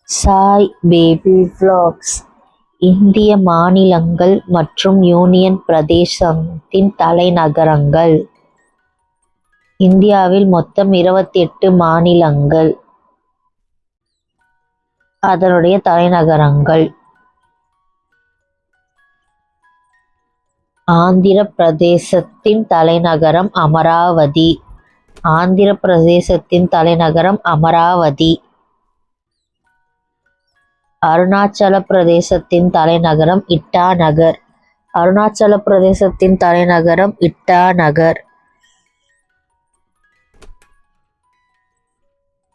Sai baby vlogs. இந்திய மாநிலங்கள் மற்றும் யூனியன் பிரதேசத்தின் தலைநகரங்கள். இந்தியாவில் மொத்தம் 28 மாநிலங்கள். அதனுடைய தலைநகரங்கள். ஆந்திர பிரதேசத்தின் தலைநகரம் அமராவதி. ஆந்திர பிரதேசத்தின் தலைநகரம் அமராவதி. அருணாச்சல பிரதேசத்தின் தலைநகரம் இட்டாநகர். அருணாச்சல பிரதேசத்தின் தலைநகரம் இட்டாநகர்.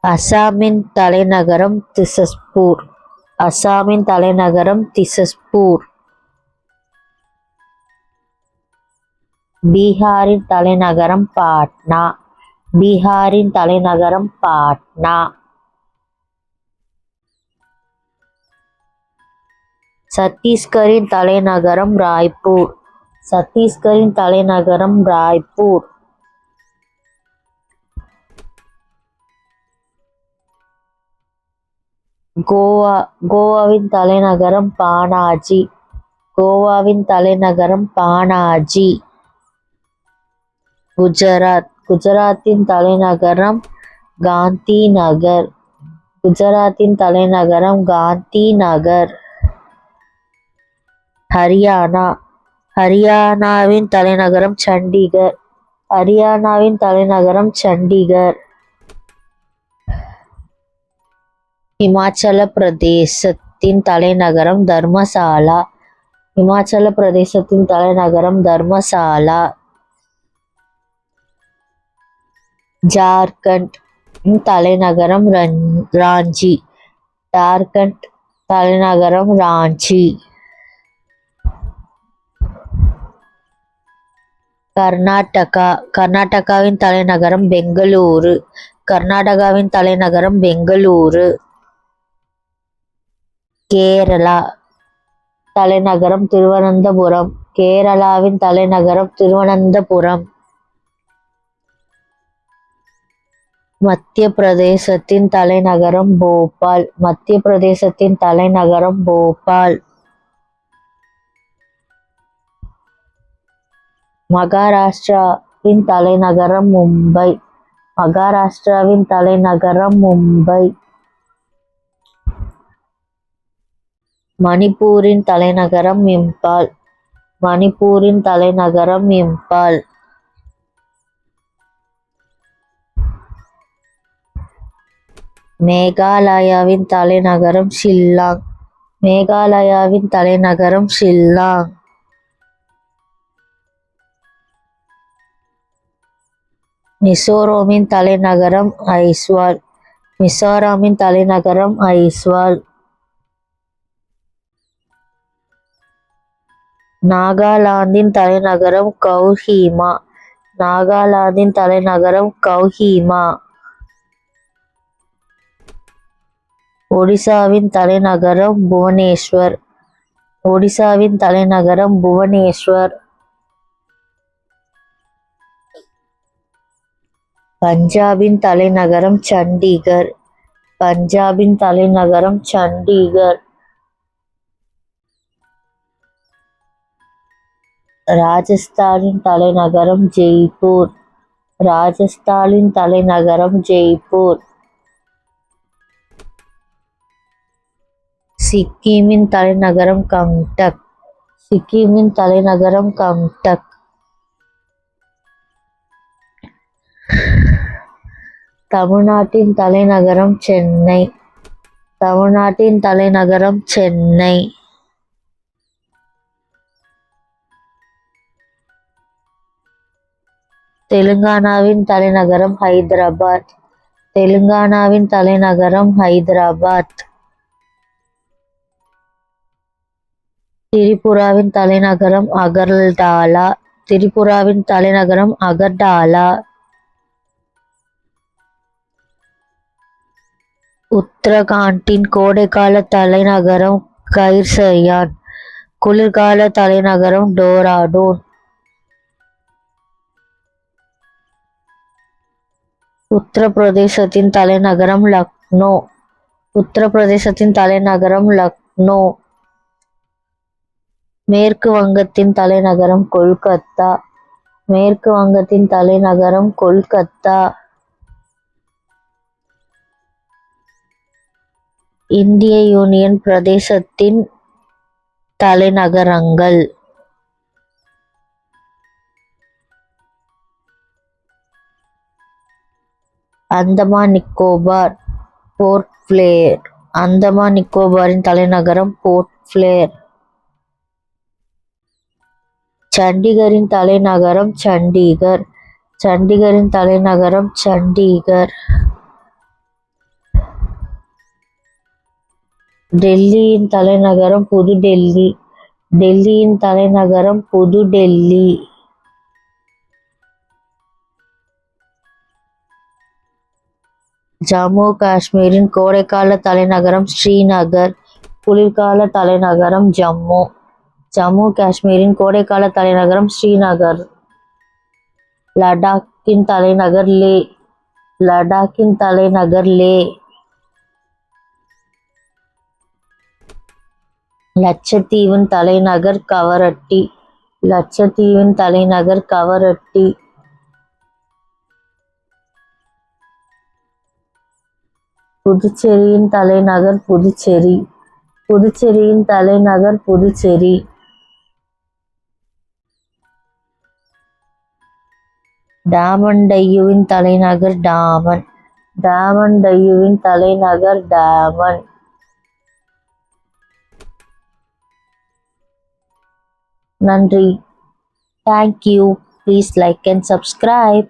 அசாமின் தலைநகரம் திசஸ்பூர். அசாமின் தலைநகரம் திசஸ்பூர். பீகாரின் தலைநகரம் பாட்னா. பீகாரின் தலைநகரம் பாட்னா. சத்தீஸ்கரின் தலைநகரம் ராய்ப்பூர். சத்தீஸ்கரின் தலைநகரம் ராய்ப்பூர். கோவாவின் தலைநகரம் பானாஜி. கோவாவின் தலைநகரம் பானாஜி. குஜராத்தின் தலைநகரம் காந்தி நகர். குஜராத்தின் தலைநகரம் காந்தி நகர். ஹரியானாவின் தலைநகரம் சண்டிகர். ஹரியானாவின் தலைநகரம் சண்டிகர். இமாச்சல பிரதேசத்தின் தலைநகரம் தர்மசாலா. இமாச்சல பிரதேசத்தின் தலைநகரம் தர்மசாலா. ஜார்க்கண்ட் தலைநகரம் ராஞ்சி. ஜார்க்கண்ட் தலைநகரம் ராஞ்சி. கர்நாடகாவின் தலைநகரம் பெங்களூரு. கர்நாடகாவின் தலைநகரம் பெங்களூரு. கேரளா தலைநகரம் திருவனந்தபுரம். கேரளாவின் தலைநகரம் திருவனந்தபுரம். மத்திய பிரதேசத்தின் தலைநகரம் போபால். மத்திய பிரதேசத்தின் தலைநகரம் போபால். மகாராஷ்டிராவின் தலைநகரம் மும்பை. மகாராஷ்டிராவின் தலைநகரம் மும்பை. மணிப்பூரின் தலைநகரம் இம்பால். மணிப்பூரின் தலைநகரம் இம்பால். மேகாலயாவின் தலைநகரம் ஷில்லாங். மேகாலயாவின் தலைநகரம் ஷில்லாங். மிசோரமின் தலைநகரம் ஐஸ்வால். மிசோரமின் தலைநகரம் ஐஸ்வால். நாகாலாந்தின் தலைநகரம் கௌஹீமா. நாகாலாந்தின் தலைநகரம் கௌஹீமா. ஒடிசாவின் தலைநகரம் புவனேஸ்வர். ஒடிசாவின் தலைநகரம் புவனேஸ்வர். பஞ்சாபின் தலைநகரம் சண்டிகர். பஞ்சாபின் தலைநகரம் சண்டிகர். ராஜஸ்தானின் தலைநகரம் ஜெய்ப்பூர். ராஜஸ்தானின் தலைநகரம் ஜெய்ப்பூர். சிக்கிமின் தலைநகரம் கங்டக். சிக்கிமின் தலைநகரம் கங்டக். தமிழ்நாட்டின் தலைநகரம் சென்னை. தமிழ்நாட்டின் தலைநகரம் சென்னை. தெலுங்கானாவின் தலைநகரம் ஹைதராபாத். தெலுங்கானாவின் தலைநகரம் ஹைதராபாத். திரிபுராவின் தலைநகரம் அகர்டாலா. திரிபுராவின் தலைநகரம் அகர்டாலா. உத்தரகாண்டின் கோடைக்கால தலைநகரம் கைர்சயான். குளிர்கால தலைநகரம் டோராடூன். உத்தரப்பிரதேசத்தின் தலைநகரம் லக்னோ. உத்தரப்பிரதேசத்தின் தலைநகரம் லக்னோ. மேற்கு வங்கத்தின் தலைநகரம் கொல்கத்தா. மேற்கு வங்கத்தின் தலைநகரம் கொல்கத்தா. இந்திய யூனியன் பிரதேசத்தின் தலைநகரங்கள். அந்தமான் நிக்கோபார், போர்ட் பிளேர். அந்தமான் நிக்கோபாரின் தலைநகரம் போர்ட் பிளேர். சண்டிகரின் தலைநகரம் சண்டிகர். சண்டிகரின் தலைநகரம் சண்டிகர். டெல்லியின் தலைநகரம் புதுடெல்லி. டெல்லியின் தலைநகரம் புதுடெல்லி. ஜம்மு காஷ்மீரின் கோடைக்கால தலைநகரம் ஸ்ரீநகர். குளிர்கால தலைநகரம் ஜம்மு. ஜம்மு காஷ்மீரின் கோடைக்கால தலைநகரம் ஸ்ரீநகர். லடாக்கின் தலைநகர் லே. லடாக்கின் தலைநகர் லே. லட்சத்தீவின் தலைநகர் கவரட்டி. லட்சத்தீவின் தலைநகர் கவரட்டி. புதுச்சேரியின் தலைநகர் புதுச்சேரி. புதுச்சேரியின் தலைநகர் புதுச்சேரி. டாமன் டையூவின் தலைநகர் டாமன். டாமன் டையூவின் தலைநகர் டாமன். நன்றி. Thank you. Please like and subscribe.